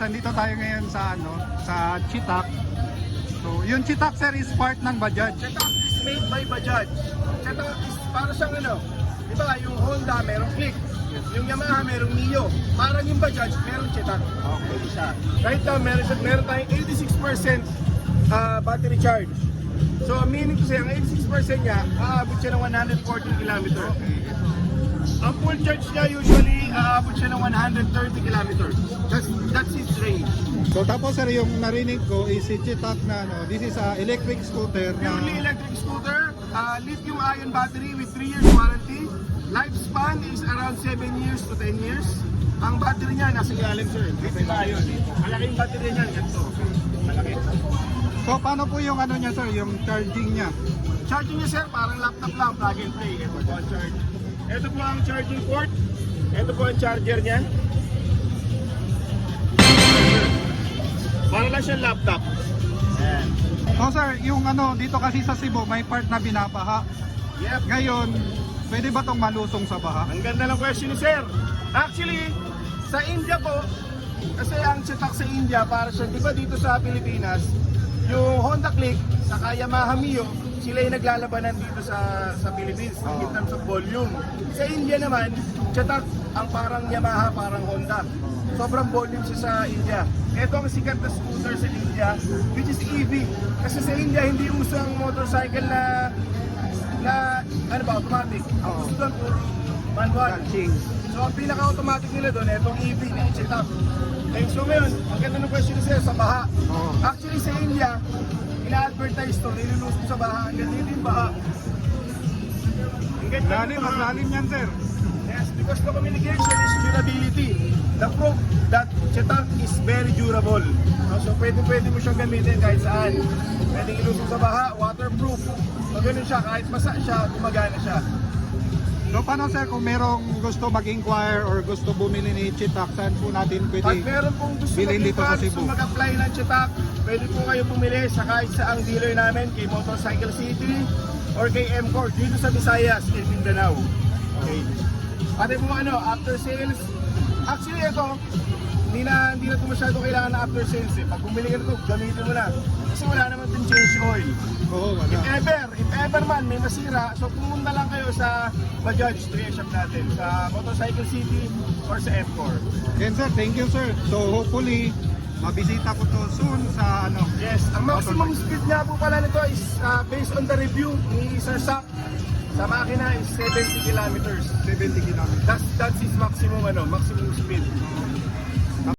andito tayo ngayon sa sa Chetak. So, yung Chetak sir is part ng Bajaj. Chetak is made by Bajaj. Chetak is para siyang diba, yung Honda merong Click, yung Yamaha merong Mio. Parang yung Bajaj merong Chetak. Okay siya. Right now meron tayong 86% battery charge. So meaning to say, ang 86% niya, aabot siya ng 140 km. Ang full charge niya usually aabot siya ng 130 km. That's its range. So tapos sir, yung narinig ko is si Chetak na this is a electric scooter na Purely electric scooter, lithium-ion battery with 3 years warranty. Lifespan is around 7 years to 10 years. Ang battery niya nasa ilalim sir, lithium-ion. Malaking battery niya, ganito. Malaki. So paano po yung niya sir, yung charging niya? Charging niya sir, parang laptop lang, plug and play. Ito po ang charge. Ito po ang charging port. Ito po ang charger niya. Para lang siyang laptop. Ayan. So sir, yung dito kasi sa Cebu may part na binabaha. Yep. Ngayon, pwede ba tong malusong sa baha? Ang ganda ng question ni sir. Actually, sa India po, kasi ang Chetak sa India, para siya, di ba dito sa Pilipinas, yung Honda Click, saka Yamaha Mio, sila yung naglalabanan dito sa Philippines in terms of volume. Sa India naman, Chetak ang parang Yamaha, parang Honda. Sobrang volume siya sa India. Ito ang sikat na scooter sa India, which is EV. Kasi sa India, hindi uso ang motorcycle na automatic. Ang gusto doon, puro manual. So ang pinaka-automatic nila doon, itong EV na Chetak. So ngayon, ang ganda ng question sila sa baha. Actually sa India, ina-advertise to, nilulusong sa baha. Ang ganda yung baha. Ang ganda Lalim, mas lalim yan sir. Yes, because the communication is durability. The proof that Chetak is very durable. So pwede mo siyang gamitin kahit saan. Pwedeng ilusong sa baha, waterproof. So ganun siya, kahit basa siya, gumagana siya. So paano sir, kung merong gusto mag-inquire or gusto bumili ni Chetak, saan po natin Pag pwede meron pong gusto bilhin dito sa gusto Cebu? mag-apply ng Chetak, pwede po kayo bumili sa kahit saang dealer namin, kay Motorcycle City or kay M-Core dito sa Visayas, in Mindanao. Okay. Pati po after sales, actually ito, hindi na ito masyado kailangan na after sales eh. Pag bumili ka ito, gamitin mo na. Kasi wala naman itong change oil. Oo, If wala. ever man may masira, so pumunta lang kayo sa Bajaj Repair Shop natin, sa Motorcycle City or sa M-Core. Then sir, thank you sir. So hopefully, mabisita ko to soon sa Yes, ang maximum speed nga po pala nito is based on the review ni Sir Sak sa makina is 70 kilometers. 70 kilometers. That's his maximum maximum speed.